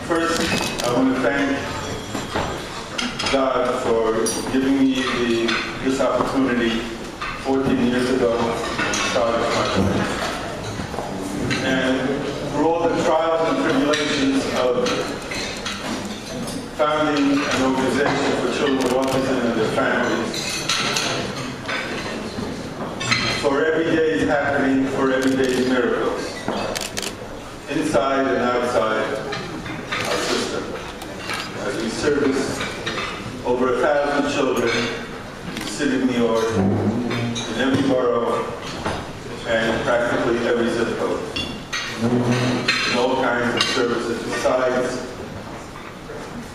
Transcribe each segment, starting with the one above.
First, I want to thank God for giving me this opportunity 14 years ago when I started my career. And through all the trials and tribulations of founding an organization for children with autism and their families, for everyday's happening, for everyday's miracles, inside and outside our system, as we service over 1,000 children in the city of New York, in every borough, and practically every zip code, in all kinds of services besides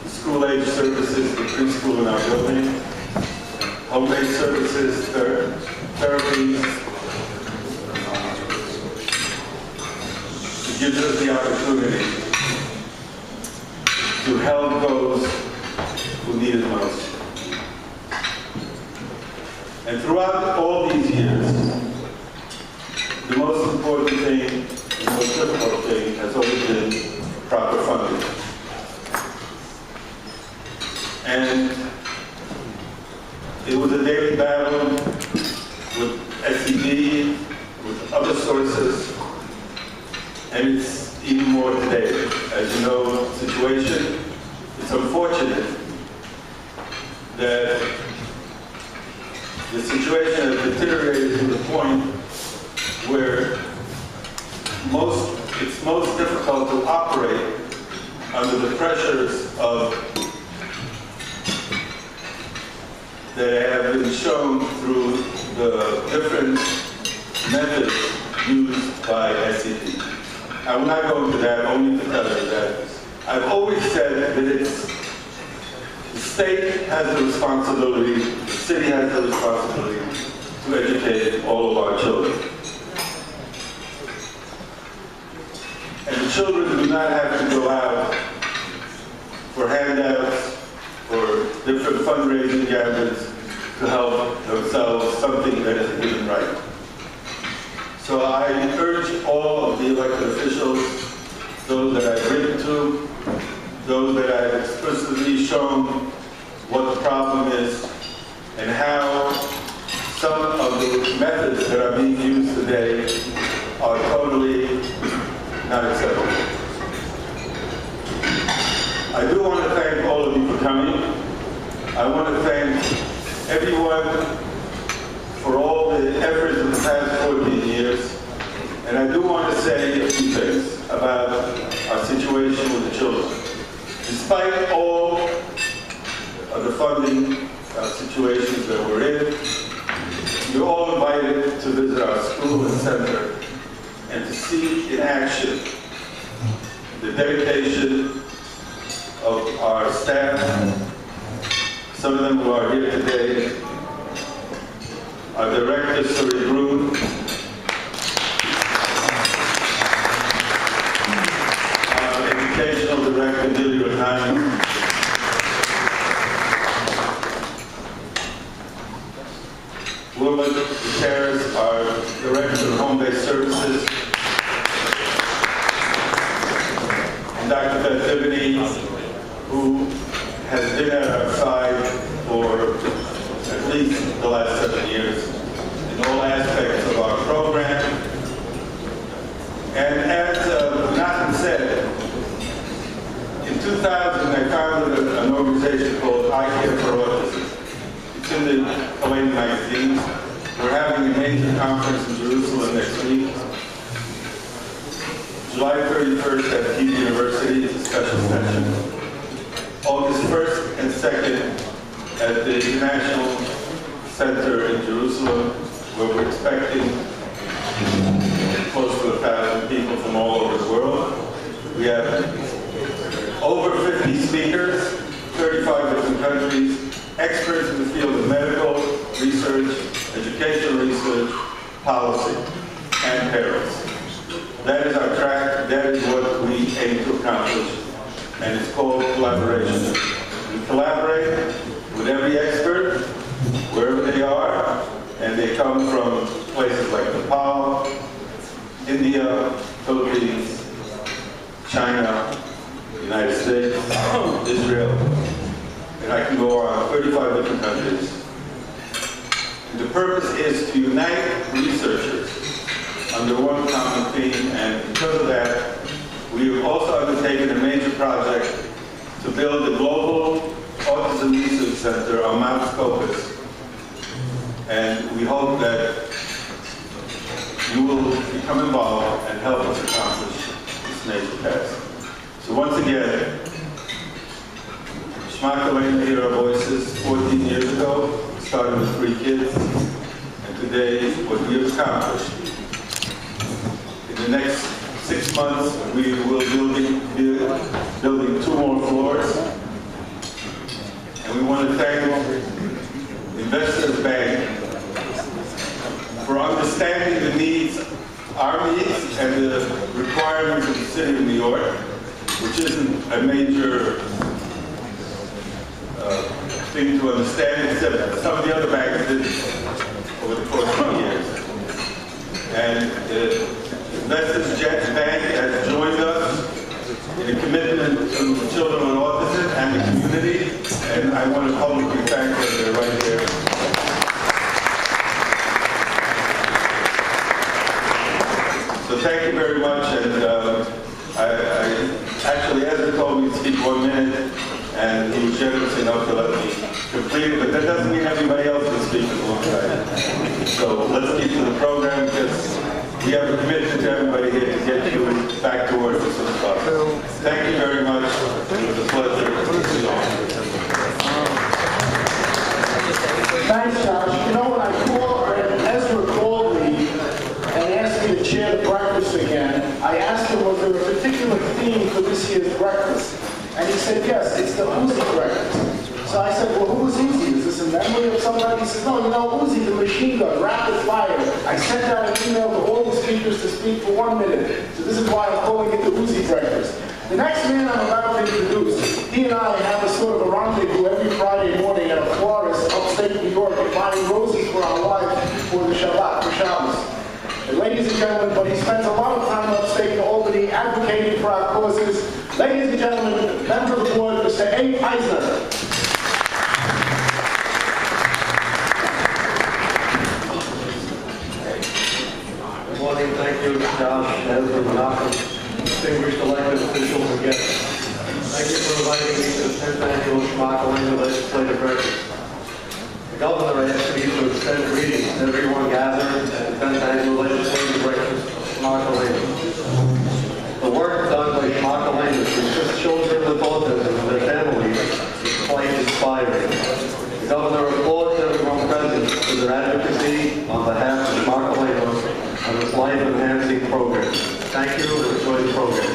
school-age services, the preschool in our building, home-based services, therapies. It gives us the opportunity to help those who need it most. And throughout all these years, the most important thing, the most difficult thing has always been proper funding. And it was a daily battle with SED, with other sources, and it's even more today. As you know, the situation, it's unfortunate that the situation has deteriorated to the point where it's most difficult to operate under the pressures that have been shown through the different methods used by SED. I will not go into that, only to tell you that I've always said that the state has the responsibility, the city has the responsibility to educate all of our children. And the children do not have to go out for handouts, for different fundraising gatherings to help themselves, something that is given right. So I urge all of the elected officials, those that I've written to, those that I've explicitly shown what the problem is, and how some of the methods that are being used today are totally not acceptable. I do want to thank all of you for coming. I want to thank everyone for all the efforts in the past 14 years. And I do want to say a few things about our situation with the children. Despite all of the funding situations that we're in, you're all invited to visit our school and center and to see in action the dedication of our staff. Some of them who are here today, our director, Suri Broon, our educational director, Dilly Rahman, Wilma Gutierrez, our director of home-based services, and Dr. Beth Tiffany, who has been at our side for at least the last 7 years in all aspects of our program. And as Nathan said, in 2000 I founded an organization called I Care for Autism. It's in the Kolainu magazine. We're having a major conference in Jerusalem next week. July 31st at Kiev University is a special session. August 1st and 2nd at the International Center in Jerusalem, where we're expecting close to 1,000 people from all over the world. We have over 50 speakers, 35 different countries, experts in the field of medical research, educational research, policy, and parents. That is our track. That is what we aim to accomplish. And it's called collaboration. We collaborate with every expert, wherever they are, and they come from places like Nepal, India, Philippines, China, United States. door on 35 different countries. The purpose is to unite researchers under one common theme, and because of that, we have also undertaken a major project to build a global autism research center on Mount Scopus. And we hope that you will become involved and help us accomplish this major task. So once again, Shema Kolainu Hear Our Voices 14 years ago, started with 3 kids, and today what we have accomplished. In the next 6 months, we will be building 2 more floors, and we want to thank Investors Bank for understanding the needs, our needs, and the requirements of the city of New York, which isn't a major thing to understand, except some of the other banks did over the course of the years. And Investors Bank has joined us in a commitment to children with autism and the community, and I want to publicly thank them. They're right there. So thank you very much, and actually Ezra told me to speak 1 minute, and he was generous enough to let me complete it, but that doesn't mean everybody else will speak as long as I do. So let's keep to the program, because we have a commitment to everybody here to get you back to work as soon as possible. Thank you very much. It was a pleasure to see you all. Thanks, Josh. You know, when I called, Ezra called me and asked me to chair the breakfast again, I asked him, was there a particular theme for this year's breakfast? And he said, yes, it's the Uzi breakfast. So I said, well, who was Uzi? Is this a memory of somebody? He says, no, you know, Uzi, the machine gun, rapid fire. I sent out an email to all the speakers to speak for 1 minute. So this is why I'm calling it the Uzi breakfast. The next man I'm about to introduce, he and I have a sort of a rendezvous every Friday morning at a florist upstate New York, buying roses for our wives for the Shabbat, for Shabbos. And ladies and gentlemen, but he spends a lot of time upstate in Albany advocating for our causes. Ladies and gentlemen, member of the board, Mr. A. Eisner. Good morning. Thank you, Josh, Ezra, Menachem, distinguished elected officials and guests. Thank you for inviting me to the 10th annual Shema Kolainu legislative breakfast. The governor asked me to extend greetings to everyone gathered at the 10th annual legislative breakfast of Shema Kolainu. The work done by Shema Kolainu to assist children with autism and their families is quite inspiring. The governor applauds everyone present for their advocacy on behalf of Shema Kolainu and this life-enhancing program. Thank you and enjoy the program.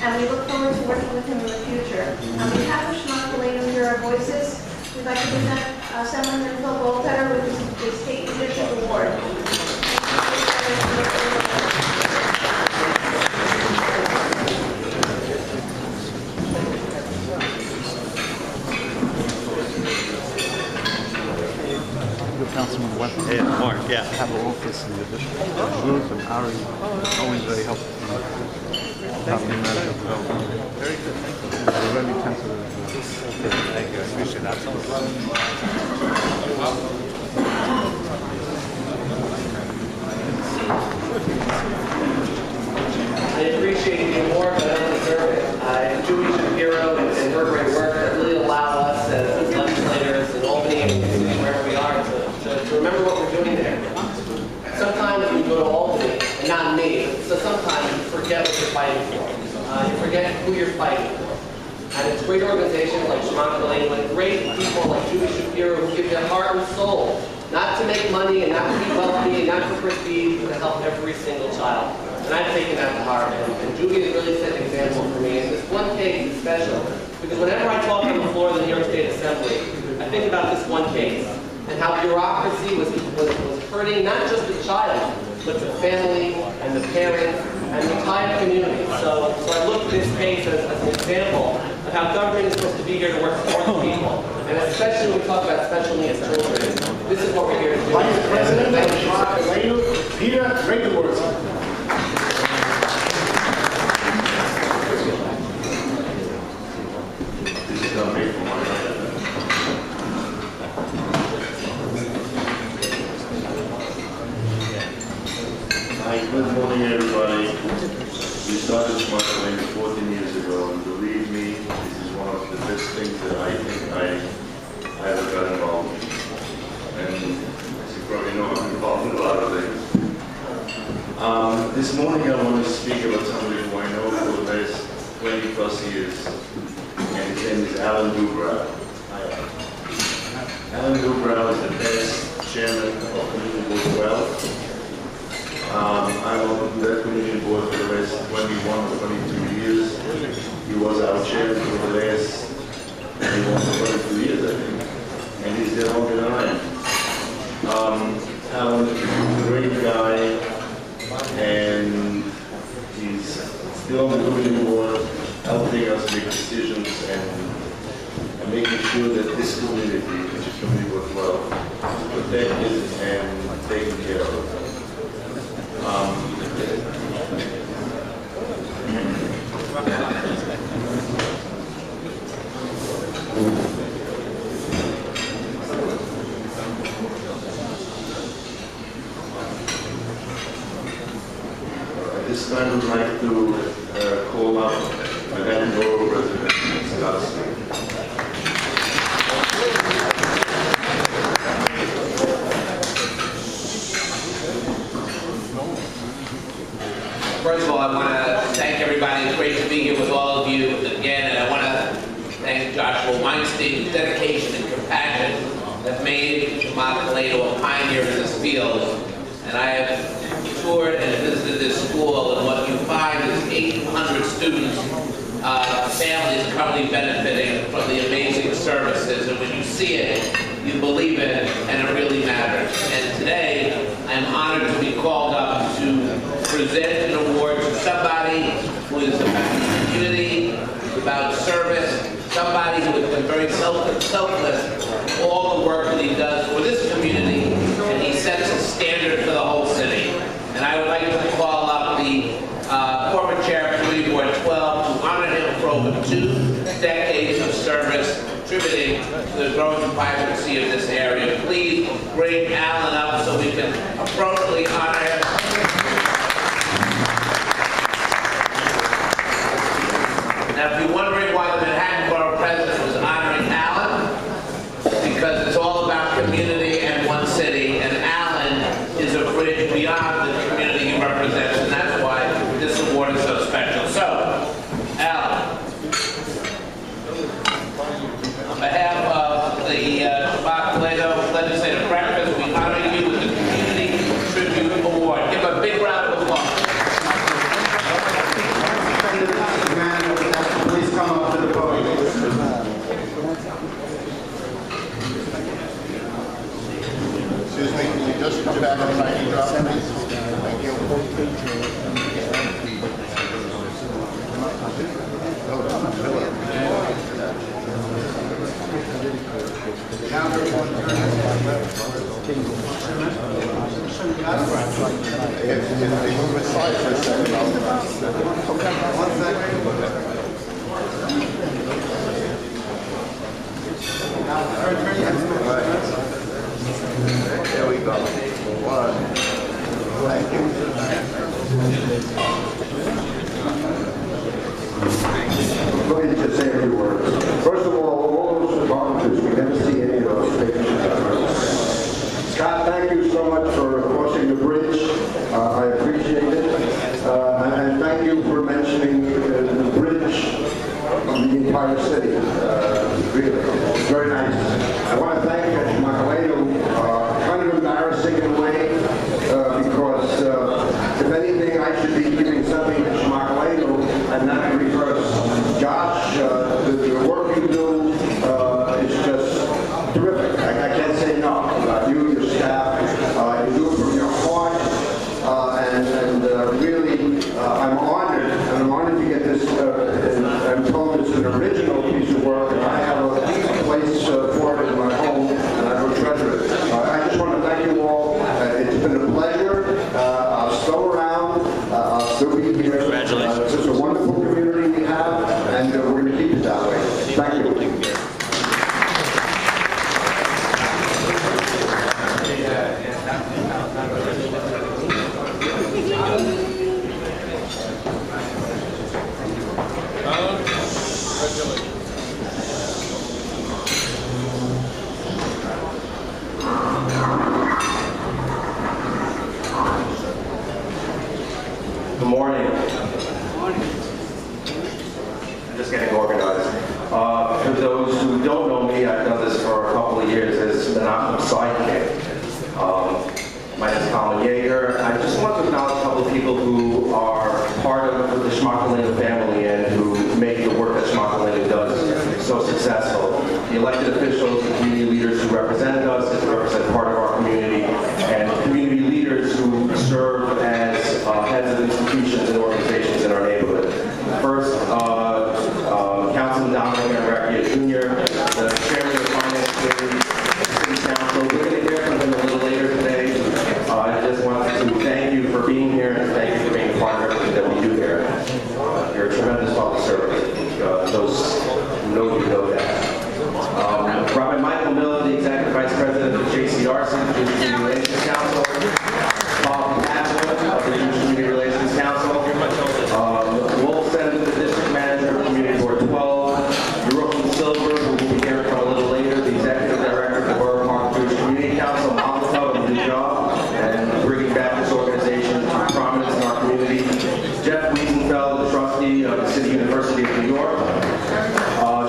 And we look forward to working with him in the future. On behalf of Shema Kolainu Hear Our Voices, we'd like to present Assemblyman Phil Goldfeder with the State Leadership Award. Councilman West Mark, yeah. Have an office in the district. Ruth and Ari always very helpful. Very good, thank you. We're really sensitive. Thank you, I appreciate that. I appreciate the award, but I don't deserve it. Julie Shapiro and her great work that really allow us as legislators in Albany and wherever we are to remember what we're doing there. Sometimes we go to Albany, and not me, so sometimes you forget what you're fighting for. You forget who you're fighting for. And it's great organizations like Shema Kolainu and great people like Julie Shapiro who give their heart and soul, not to make money and not to be wealthy and not for prestige, but to help every single child. And I've taken that to heart. And Julie has really set an example for me. And this one case is special because whenever I talk on the floor of the New York State Assembly, I think about this one case and how bureaucracy was hurting not just the child, but the family and the parents and the entire community. So I look at this case as an example of how government is supposed to be here to work for the people. And especially when we talk about special needs children, this is what we're here to do. Vice President of Shema Kolainu, Peter Regenworth. morning I want to speak about somebody who I know for the last 20 plus years, and his name is Alan Dubrow. Alan Dubrow is the best chairman of Community Board of Wealth. I'm on that community board for the last 21 or 22 years. He was our chairman for the last 21 or 22 years, I think, and he's there longer than I am. Alan is a great guy, and he's still on the community board, helping us make decisions and making sure that this community, which is community board as well, is protected and taken care of. This time I'd like to call up Madame Boro resident, Scott. First of all, I want to thank everybody. It's great to be here with all of you again, and I want to thank Joshua Weinstein's dedication and compassion that made Shema Kolainu a pioneer in this field. And I have toured and visited this school, and what you find is 800 students, families currently benefiting from the amazing services. And when you see it, you believe it, and it really matters. And today, I'm honored to be called up to present an award to somebody who is about community, about service, somebody who has been very selfless, all the work that he does for this community, and he sets a standard for the whole city. And I would like to call up the former chair of Community Board 12 to honor him for over 2 decades of service, contributing to the growing vibrancy of this area. Please bring Alan up so we can appropriately honor him. Now, if you're wondering why the Manhattan Borough President was honoring Alan, because it's all about community and one city, and Alan is a bridge beyond the community he represents, and that's why this award is so special. So, Alan, on behalf of the Shema Kolainu Legislative Breakfast, we honor you with the Community Tribute Award. Give a big round of applause. Please come up to the podium. Excuse me, can you just come back and sign your drop, please? Thank you. If they move aside for a second, I'll... One second. There we go. One. Thank you. I'm going to just say a few words. First of all those volunteers, we never see any of those things. Scott, thank you so much for crossing the bridge. I appreciate it. And thank you for mentioning the bridge of the entire city. Really, it's very nice. I want to thank Shema Kolainu. Kind of embarrassing in a way, because if anything, I should be giving something to Shema Kolainu and not the reverse. Josh, the work you do is just terrific. I can't say enough about you, your staff. You do it from your heart, and really, I'm honored to get this. I'm told it's an original piece of work, and I have a place for it in my home, and I will treasure it. I just want to thank you all. It's been a pleasure. I'll still around. I'll still be here. Congratulations. It's just a wonderful community we have, and we're going to keep it that way. Thank you. for those who don't know me, I've done this for a couple of years as Menachem's sidekick. My name is Colin Yeager. I just want to acknowledge a couple of people who are part of the Shema Kolainu family and who make the work that Shema Kolainu does so successful. The elected officials, the community leaders who represented us, who represent part of our community, and community leaders who serve as heads of institutions and organizations in our neighborhood. First, Councilman Dominic Enriquez Jr., the chairman of the Finance Committee, City Council. We're going to hear from him a little later today. I just want to thank you for being here and thank you for being a part of everything that we do here. You're a tremendous public servant. Those who know you know that. Robert Michael Miller, the Executive Vice President of the JCRC, the Jewish Community Relations Council. Bob Kaplan of the Jewish Community Relations Council. Wolfson, the District Manager of Community Board 12. Yerokim Silver, who will be hearing from a little later, the Executive Director of the Boro Park Jewish Community Council. Malta, a new job, and bringing back this organization to prominence in our community. Jeff Wiesenfeld, the trustee of the City University of New York.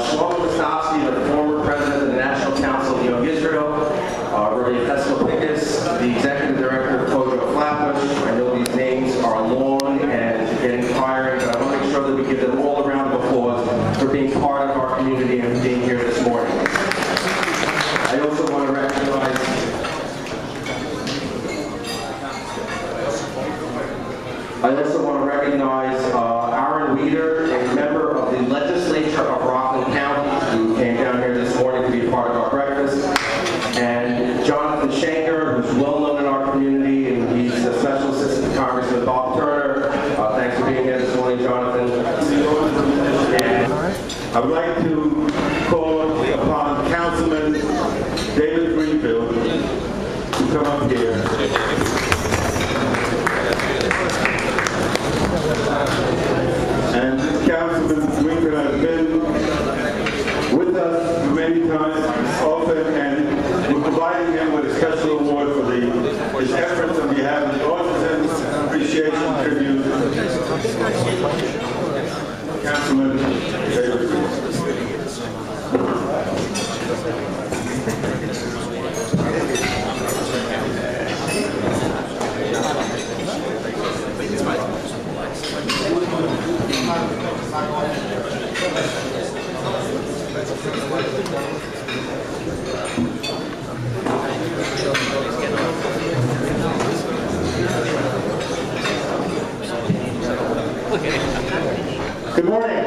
Shlomo Mostovsky, the former president of the National Council of Young Israel. Rabbi Heskel Pickens, the executive director of Kojo Flatbush. I know these names are long and getting tiring, but I want to make sure that we give them all a round of applause for being part of our community and being here this morning. I also want to recognize Aaron Weeder, a member of the legislature of Rockland County, who came down here this morning to be a part of our breakfast, and Jonathan Schenker, who's well known in our community, and he's a special assistant to Congressman Bob Turner. Thanks for being here this morning, Jonathan. And I would like to call upon Councilman David Greenfield to come up here. And Councilman Greenfield has been with us many times, often, and we're providing him with a special award for his efforts on behalf of the Autism Appreciation Tribute. Councilman David Greenfield. Good morning.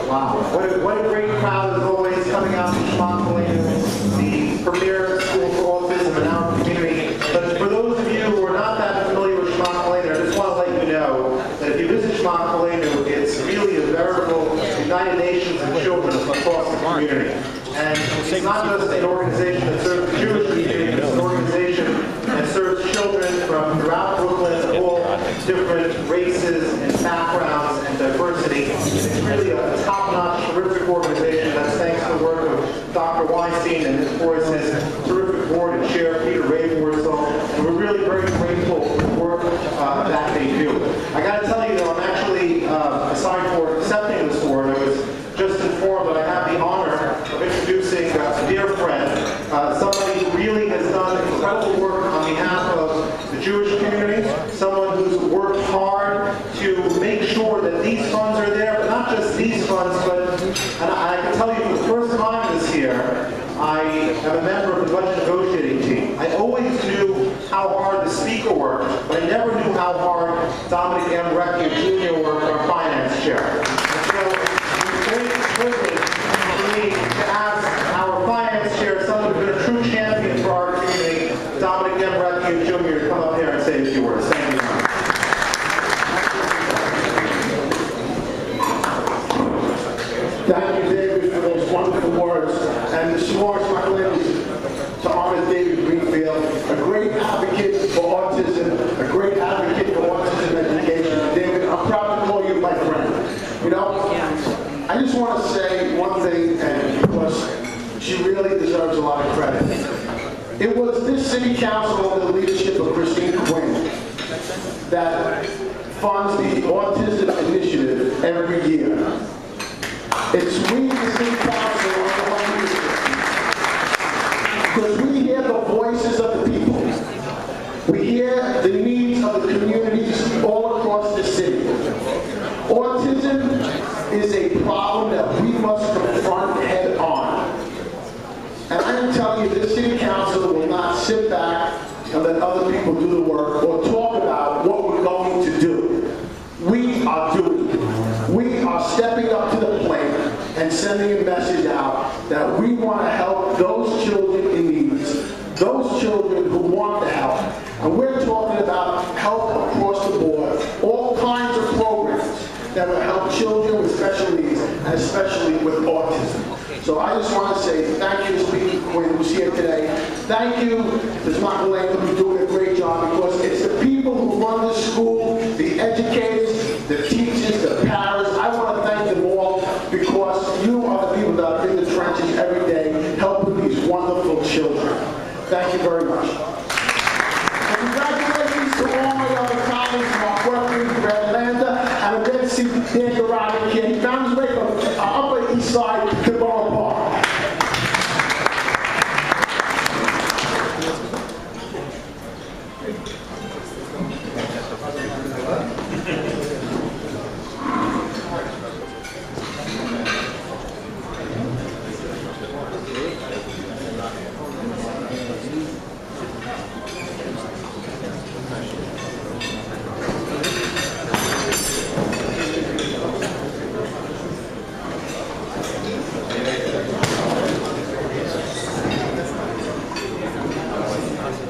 Wow, what a great crowd as always coming out from Shema Kolainu, the premier school for autism in our community. But for those of you who are not that familiar with Shema Kolainu, I just want to let you know that if you visit Shema Kolainu, it's really a veritable United Nations of children across the community. And it's not just an organization that serves the Jewish community, it's an organization that serves children from throughout Brooklyn, all different races and backgrounds and diversity. It's really a top-notch, terrific organization that's thanks to the work of Dr. Weinstein and his terrific board and chair, Peter Rayworthall. And we're really very grateful for the work that they do. I got to tell you, though, I'm actually assigned for accepting this award. I was just informed that I have the honor of introducing a dear friend, somebody who really has done incredible work on behalf of the Jewish community, someone who's worked hard to make sure that these funds are there, but not just these funds, but, and I can tell you for the first time this year, I am a member of the budget negotiating team. I always knew how hard the speaker worked, but I never knew how hard Dominic M. Recchia Jr. worked, our finance chair. And so it's a great privilege for me to ask our finance chair, someone who's been a true champion for our community, Dominic M. Recchia Jr., to come up here and say a few words. Thank you. Thank you, David, for those wonderful words. And this morning, my ladies, to honor David Greenfield, a great advocate for autism, a great advocate for autism education. David, I'm proud to call you my friend. You know, I just want to say one thing, and because she really deserves a lot of credit. It was this city council under the leadership of Christine Quinn that funds the Autism Initiative every year. It's we, the city council, are the ones because we hear the voices of the people. We hear the needs of the communities all across the city. Autism is a problem that we must confront head on. And I am telling you, this city council will not sit back and let other people do the work or talk about what we're going to do. We are doing it. We are stepping up to the plate and sending a message out that we want to help those children in need, those children who want the help. And we're talking about help across the board, all kinds of programs that will help children with special needs, and especially with autism. So I just want to say thank you to Speaker Quinn, who's here today. Thank you to Shema Kolainu, who's doing a great job, because it's the people who run the school, the educators, the teachers, the parents. I want to thank them all because you are the people that are in the trenches every day helping these wonderful children. Thank you very much. And congratulations to all my other colleagues from our Brooklyn, Atlanta, and I didn't see Dan Garage here. He found his way from Upper East Side to Boro Park.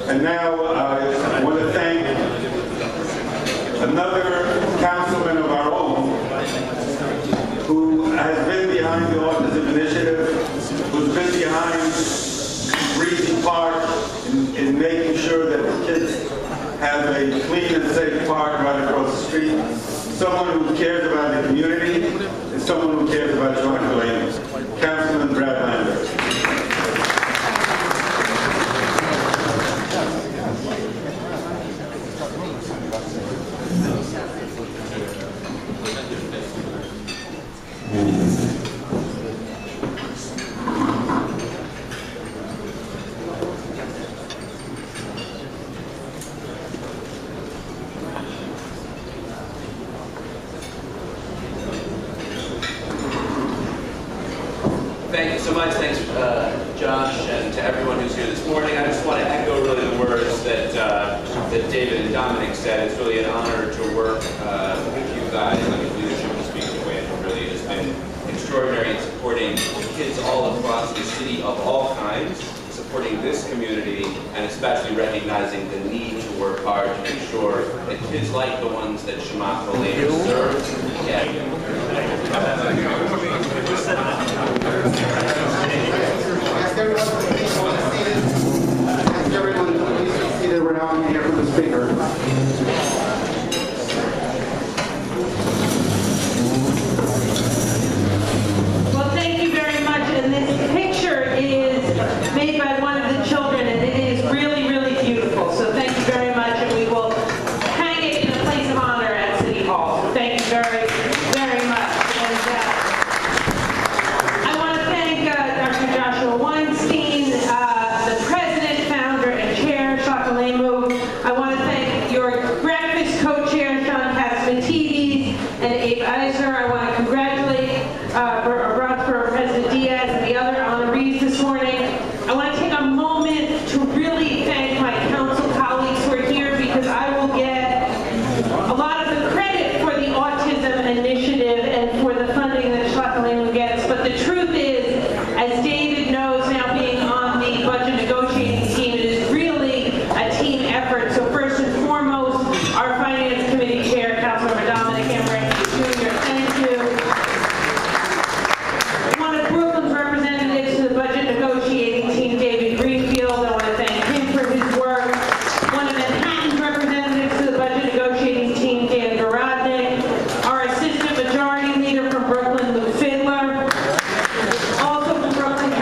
And now I want to thank another councilman of our own who has been behind the Autism Initiative, who's been behind Breezy Park in making sure that the kids have a clean and safe park right across the street. Someone who cares about the community and someone who cares about Shema Kolainu. Councilman Brad Lander. Thank you so much. Thanks, Josh, and to everyone who's here this morning. I just want to echo really the words that David and Dominic said. It's really an honor to work with you guys under the leadership of Speaker Quinn. It really has been extraordinary in supporting kids all across the city of all kinds, supporting this community, and especially recognizing the need to work hard to make sure that kids like the ones that Shema Kolainu serves get. Everyone, please be seated. We're now going to hear from the speaker. Well, thank you very much. And this picture is made by one of the children, and it is really, really beautiful. So thank you very much, and we will hang it in a place of honor at City Hall. So thank you very, very much. And I want to thank Dr. Joshua Weinstein, the president, founder, and chair, Shema Kolainu. I want to thank your breakfast co-chair, Sean Catsimatidis, and Abe Eisner. I want to congratulate Borough President Diaz and the other honorees this morning. I want to take a moment to really thank my council colleagues who are here, because I will get a lot of the credit for the autism initiative and for the funding that Shema Kolainu gets. But the truth is, as David knows now, being on the budget negotiating team, it is really a team effort. So first and foremost, our Finance Committee Chair, Councilmember Dominic Ambrose Jr., thank you. One of Brooklyn's representatives to the budget negotiating team, David Greenfield, I want to thank him for his work. One of Manhattan's representatives to the budget negotiating team, Dan Garodnick. Our Assistant Majority Leader from Brooklyn, Lou Fidler. Also from Brooklyn,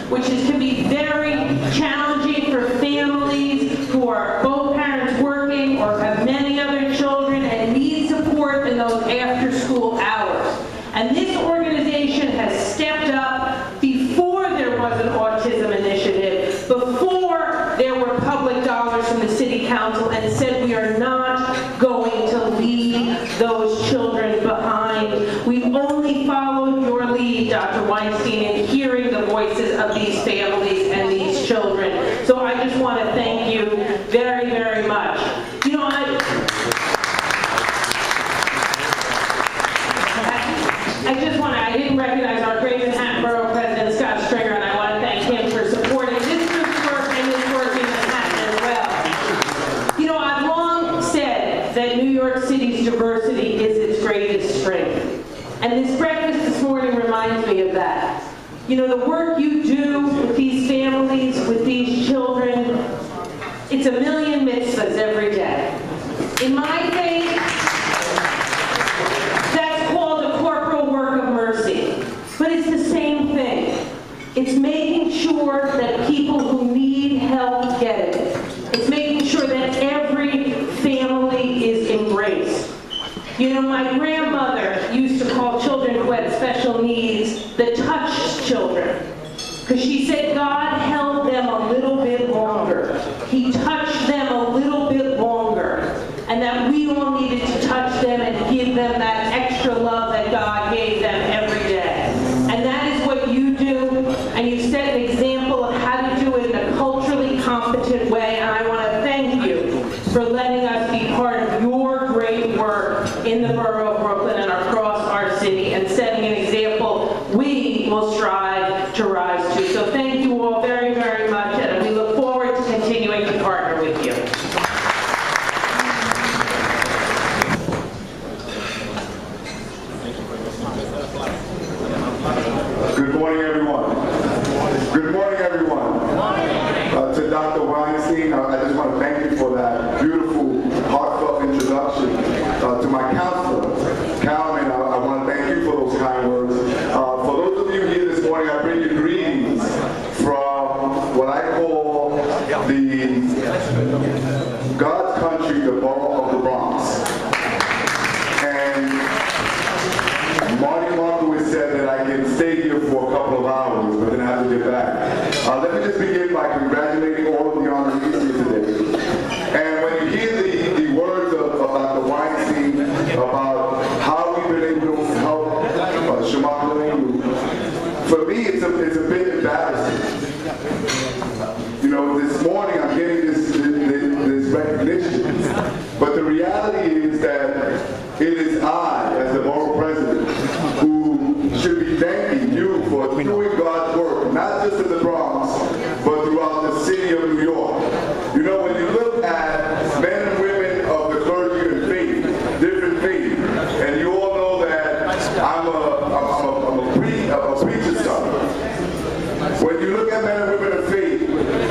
which can be very challenging for families who are both parents working or have many other children and need support in those after-school hours. And this organization has stepped up before there was an autism initiative, before there were public dollars from the city council, and said we are not going to leave those children behind. We've only followed your lead, Dr. Weinstein, in hearing the voices of these families and these children. So I just want to thank you very, very much. You know, I didn't recognize our great Manhattan Borough President, Scott Stringer, and I want to thank him for supporting this group's work and his work in Manhattan as well. You know, I've long said that New York City's diversity is its greatest strength. And this breakfast this morning reminds me of that. You know, the work you do with these families, with these children, it's a million mitzvahs every day. In my faith, that's called a corporal work of mercy. But it's the same thing. It's making sure that people who need help get it. It's making sure that every family is embraced. You know, my grandmother used to call children who had special needs the touched children, because she said God held them a little bit longer. He touched them a little bit longer, and that we all needed to touch them and give them that extra love that God gave them every day. And that is what you do, and you set an example of how to do it in a culturally competent way, and I want to thank you for letting us be part of your great work in the borough of Brooklyn and across our city, and setting an example we will strive to rise to. So thank you all very, very much, and we look forward to continuing to partner with you. Good morning, everyone. Good morning, everyone. To Dr. Weinstein, I just want to thank you for that beautiful, heartfelt introduction. To my counselor, Calvin, I want to thank you for those kind words. For those of you here this morning, I bring you greetings from what I call the God's country, the borough of the Bronx. And Marty Markowitz said that I can stay here for a couple of hours, but then I have to get back. Let me just begin by congratulating all of the honorees here today. And when you hear the words of Dr. Weinstein about how we've been able to help Shema Kolainu, for me it's a bit embarrassing. You know, this morning I'm getting this recognition, but the reality is that it is I, as the borough president, who should be thanking you for doing God's work, not just in the Bronx, but throughout the city of New York. You know, when you look at men and women of the clergy and faith, different faith, and you all know that I'm a preacher's son. When you look at men and women of faith,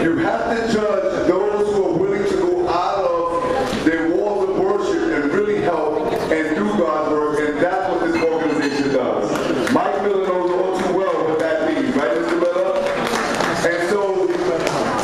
you have to judge those who are willing to go out of their walls of worship and really help and do God's work, and that's what this organization does. Mike Miller knows all too well what that means, right, Mr. Miller? And so,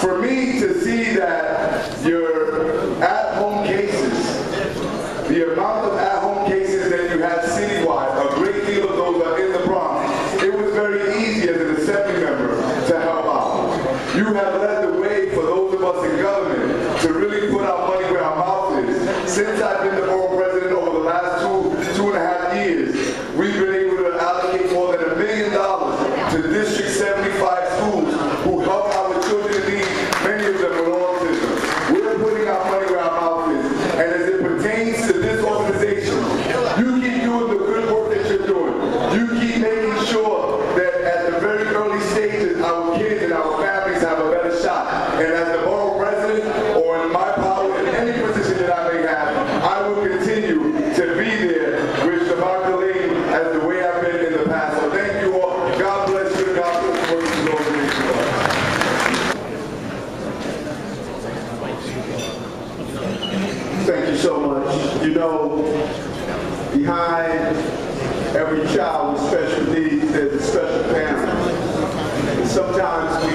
for me to see that your at-home cases, the amount of at-home cases that you have citywide, a great deal of those are in the Bronx, it was very easy as an assembly member to help out. You have led the way for those of us in government to really put our money where our mouth is. Since I've been the borough president over the last two and a half years, we've been able to allocate more than $1 million to District 75 schools who help our children in need, many of them with autism. We're putting our money where our mouth is. And as it pertains to this organization, you keep doing the good work that you're doing. You keep making sure that at the very early stages, our kids and our families have a better shot. And as the borough president, or in my power, in any position that I may have, I will continue to be there with Shema Kolainu as the way I've been in the past. So thank you all. God bless you. God bless you. Thank you so much. You know, behind every child with special needs, there's a special parent. And sometimes we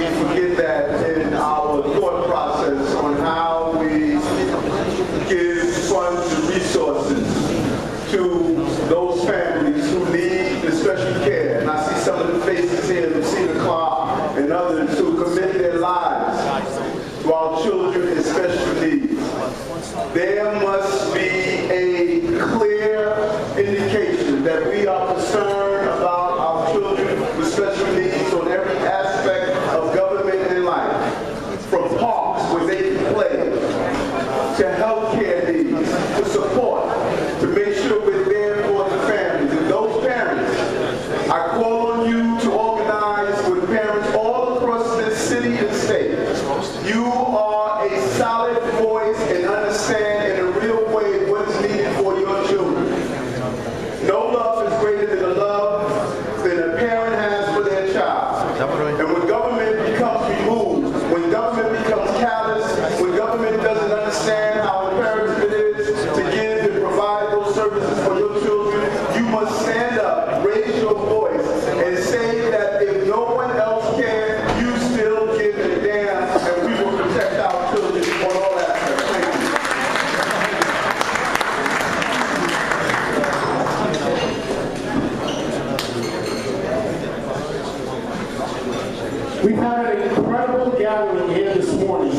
We've had an incredible gathering here this morning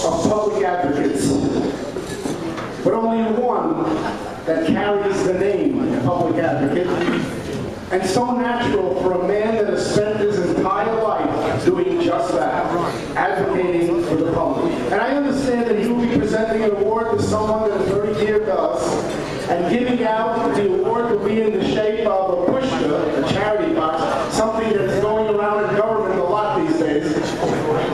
of public advocates, but only one that carries the name public advocate, and so natural for a man that has spent his entire life doing just that, advocating for the public. And I understand that he will be presenting an award to someone that is very dear to us, and giving out the award will be in the shape of a pushka, a charity box, something that's going around in government a lot these days.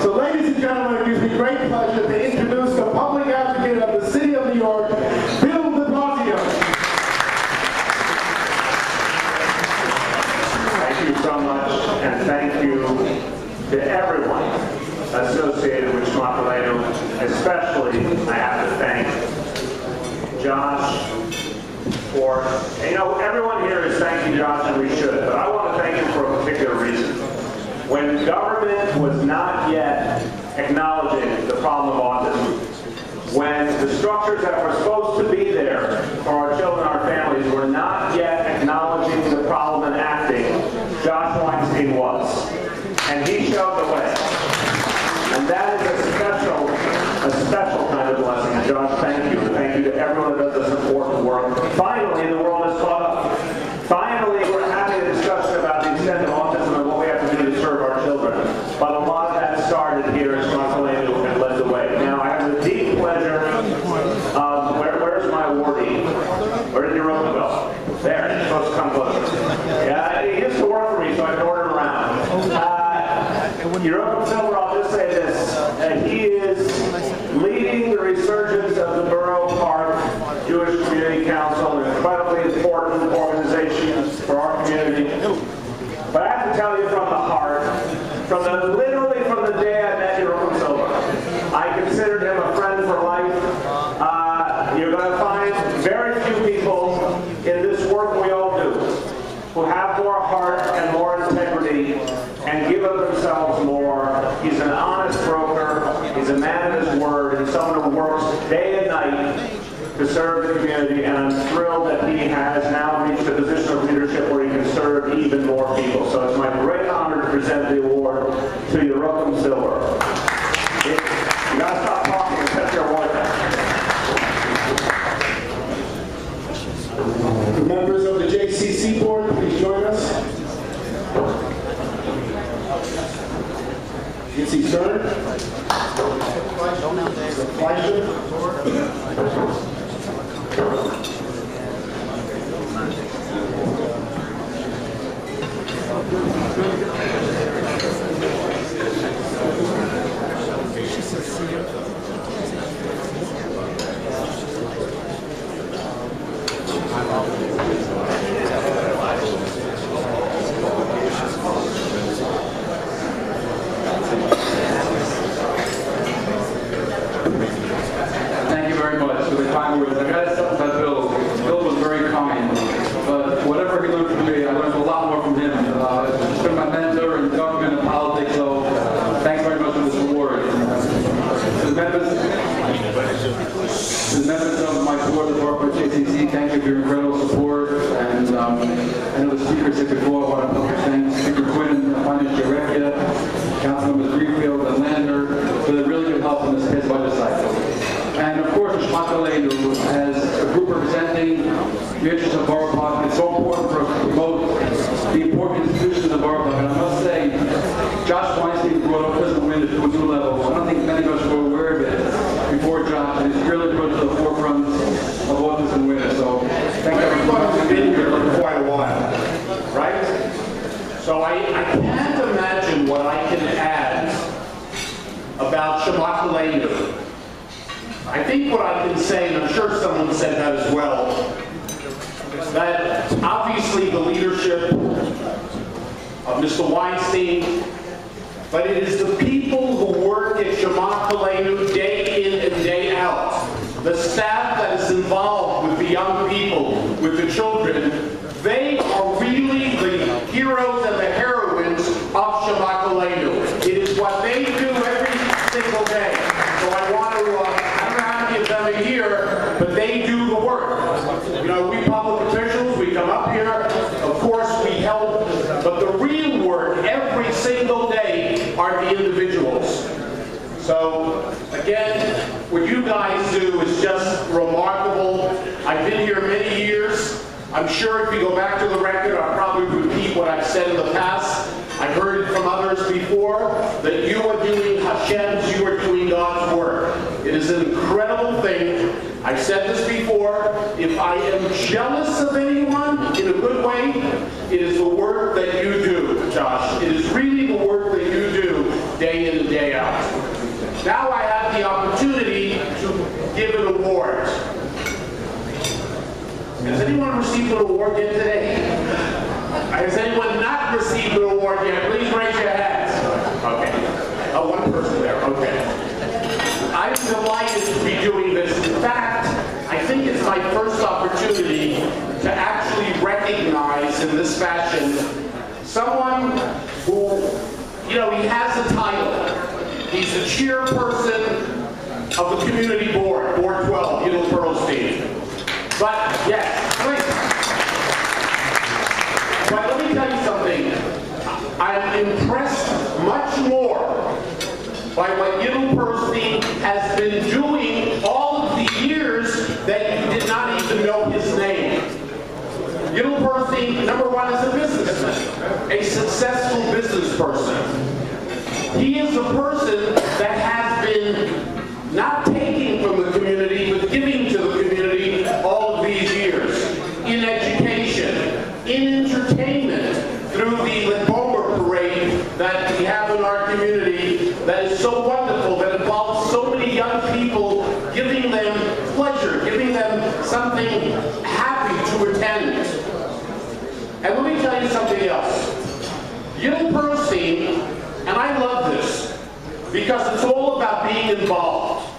So ladies and gentlemen, it gives me great pleasure to introduce the public advocate of the city of New York, Bill de Blasio. Thank you so much, and thank you to everyone associated with Shema Kolainu. Especially, I have to thank Josh for, everyone here is thanking Josh, and we should, but I want to thank him for a particular reason. When government was not yet acknowledging the problem of autism, when the structures that were supposed to be there for our children, our families, were not yet acknowledging the problem and acting, Josh Weinstein was. And he showed the way. And that is a special kind of blessing. Josh, thank you. Thank you to everyone that does this important work. Finally, the world has caught up. Finally, we're having a discussion about the extent of autism and what we have to do to serve our children. But a lot of that started here at Shema Kolainu and led the way. Now, I have the deep pleasure of, where's my awardee? Where did your rope go? There, you're supposed to come closer. Yeah, he used to work for me, so I can order him around. Your Silver, I'll just say this. He is leading the resurgence of the Boro Park Jewish Community Council, an incredibly important organization for our community. But I have to tell you from the heart, literally from the day I met your Silver, I considered him a friend for life. You're going to find very few people in this work we all do who have more heart and more integrity and give of themselves more. He's an honest broker. He's a man of his word. He's someone who works day and night to serve the community, and I'm thrilled that he has now reached a position of leadership where he can serve even more people. So it's my great honor to present the award to Yerokum Silver. You gotta stop talking and set your voice. The members of the JCC board, please join us. Yitzi Stern. Fleischer. Thank you very much for the kind words. I got to say about Bill. Bill was very kind, but whatever he learned from me, I learned a lot more from him. He's been my mentor in government and politics, so thanks very much for this award. To the members of my board of Boro JCC, thank you for your incredible support. And I know the speaker said before, I want to thank Speaker Quinn, Finance Director, Councilmembers Greenfield and Lander for the really good help in this budget cycle. And of course, Shema Kolainu, as a group representing the interests of Boro Park, it's so important for us to promote the important institutions of Boro Park. And I must say, Josh Weinstein brought autism awareness to a new level. I don't think many of us were aware of it before Josh, and it's really brought to the forefront of autism awareness. So, thank you. Everyone's been here for quite a while, right? So I can't imagine what I can add about Shema Kolainu. I think what I can say, and I'm sure someone said that as well, that obviously the leadership of Mr. Weinstein, but it is the people who work at Shema Kolainu day in and day out, the staff that is involved with the young people, with the children. They are really the heroes and the heroines of Shema Kolainu. It is what they do every single day. So I want to, I don't know how many of them are here, but they do the work. You know, we public officials, we come up here, of course we help, but the real work every single day are the individuals. So, again, what you guys do is just remarkable. I've been here many years. I'm sure if you go back to the record, I'll probably repeat what I've said in the past. I've heard it from others before, that you are doing Hashem's, you are doing God's work. It is an incredible thing. I've said this before. If I am jealous of anyone in a good way, it is the work that you do, Josh. It is really the work that you do day in and day out. Now I have the opportunity to give an award. Has anyone received an award yet today? Has anyone not received an award yet? Please raise your hands. Okay. Oh, one person there. Okay. I'm delighted to be doing this. In fact, I think it's my first opportunity to actually recognize in this fashion someone who, you know, he has a title. He's the chairperson of the community board, Board 12, Boro State. But, yes, please. But let me tell you something. I'm impressed much more by what Perstein has been doing all of the years that you did not even know his name. Perstein, number one, is a businessman, a successful business person. He is a person that has been not taking from the community, but giving to the community all of these years. In education, in entertainment, through the Boro parade that we have in our community that is so wonderful, that involves so many young people, giving them pleasure, giving them something happy to attend. And let me tell you something else. Perstein, and I love this, because it's all about being involved.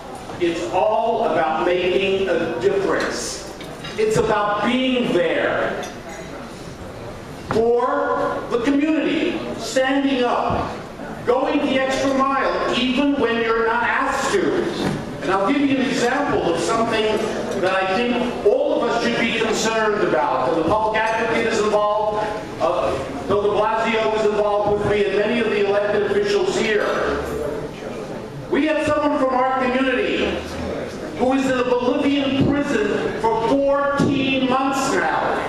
It's all about making a difference. It's about being there for the community, standing up, going the extra mile, even when you're not asked to. And I'll give you an example of something that I think all of us should be concerned about. And the public advocate is involved, Bill de Blasio is involved with me, and many of the elected officials here. We have someone from our community who is in a Bolivian prison for 14 months now.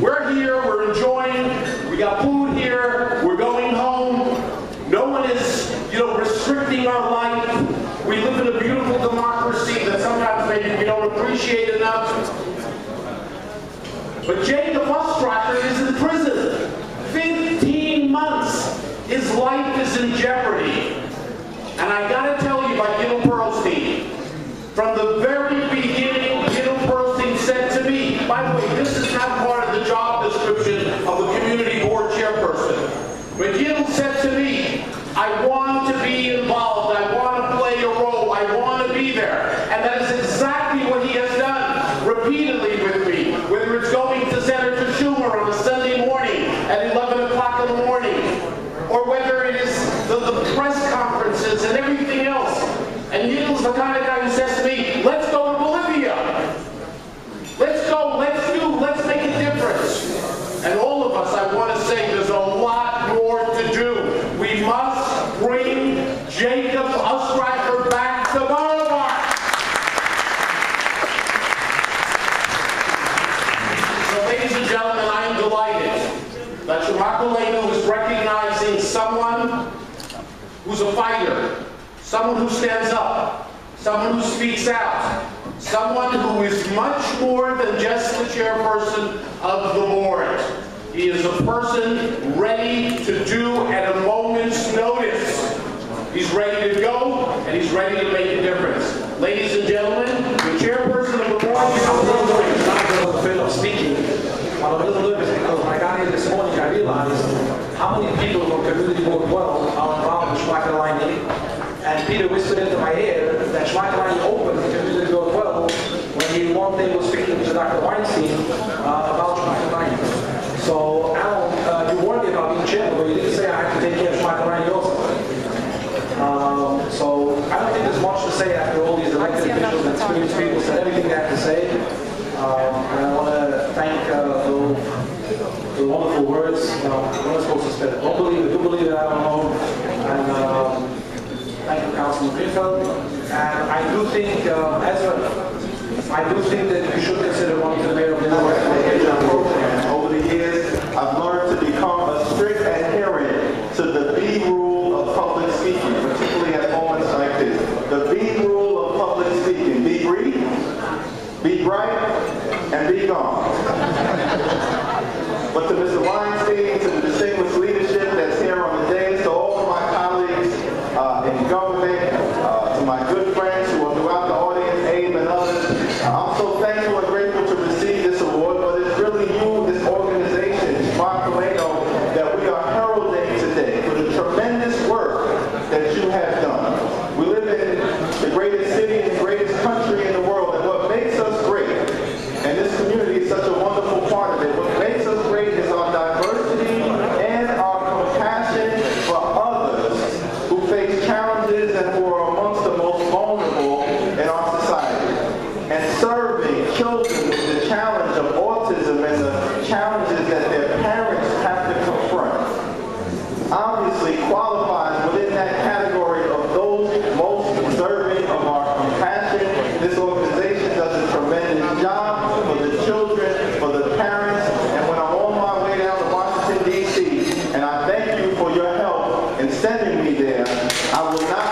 We're here, we're enjoying, we got food here, we're going home. No one is, restricting our life. We live in a beautiful democracy that sometimes maybe we don't appreciate enough. But Jacob Ostracher is in prison. 15 months. His life is in jeopardy. And I gotta tell you about Perstein. From the very beginning, Perstein said to me, by the way, this is not part of the job description of the community board chairperson. But Gil said to me, I want to be involved, I want to play a role, I want to be there. And that is exactly what he has done repeatedly with me, whether it's going to Senator Schumer on a Sunday morning at 11 o'clock in the morning, or whether it is the press conferences and everything else. And Gil's the kind of guy who says to me, let's go to Bolivia. Let's go, let's make a difference. And all of us, I want to say, there's a lot more to do. We must bring Jacob Ostracher back to Boro. So, ladies and gentlemen, I am delighted that Shema Kolainu is recognizing someone who's a fighter, someone who stands up, someone who speaks out, someone who is much more than just the chairperson of the board. He is a person ready to do at a moment's notice. He's ready to go, and he's ready to make a difference. Ladies and gentlemen, the chairperson of the board... I'm a bit of speaking. I'm a little nervous because when I got here this morning, I realized how many people from Community Board 12 are involved with Shema Kolainu. And Peter whispered into my ear that Shema Kolainu opened Community Board 12 when he one day was speaking to Dr. Weinstein about Shema Kolainu. So, Alan, you warned me about being chairman, but you didn't say I have to take care of Shema Kolainu also. So, I don't think there's much to say after all these elected officials and experienced people said everything they have to say. And I want to thank the wonderful words. I'm not supposed to say it. Don't believe it, do believe it, I don't know. think, I do think that you should consider one to the mayor of the program. Over the years, I've learned to become a strict adherent to the B rule of public speaking, particularly at moments like this. The B rule of public speaking: be brief, be bright, and be gone. But to Mr. Weinstein, to the distinguished leadership that's here on the dais, to all of my colleagues in government, to my good friends who are throughout the audience, Abe and others, I'm so thankful and grateful to receive this award, but it's really you, this organization, Shema Kolainu, that we are heralding today for the tremendous work that you have done. We live in the greatest city and the greatest country in the world, and what makes us great, and this community is such a wonderful part of it, what makes us great is our diversity and our compassion for others who face challenges and who are amongst the most vulnerable in our society. And serving children with the challenge of autism and the challenges that their parents have to confront obviously qualifies within that category of those most deserving of our compassion. This organization does a tremendous job for the children, for the parents, and when I'm on my way down to Washington, D.C., and I thank you for your help in sending me there, I will not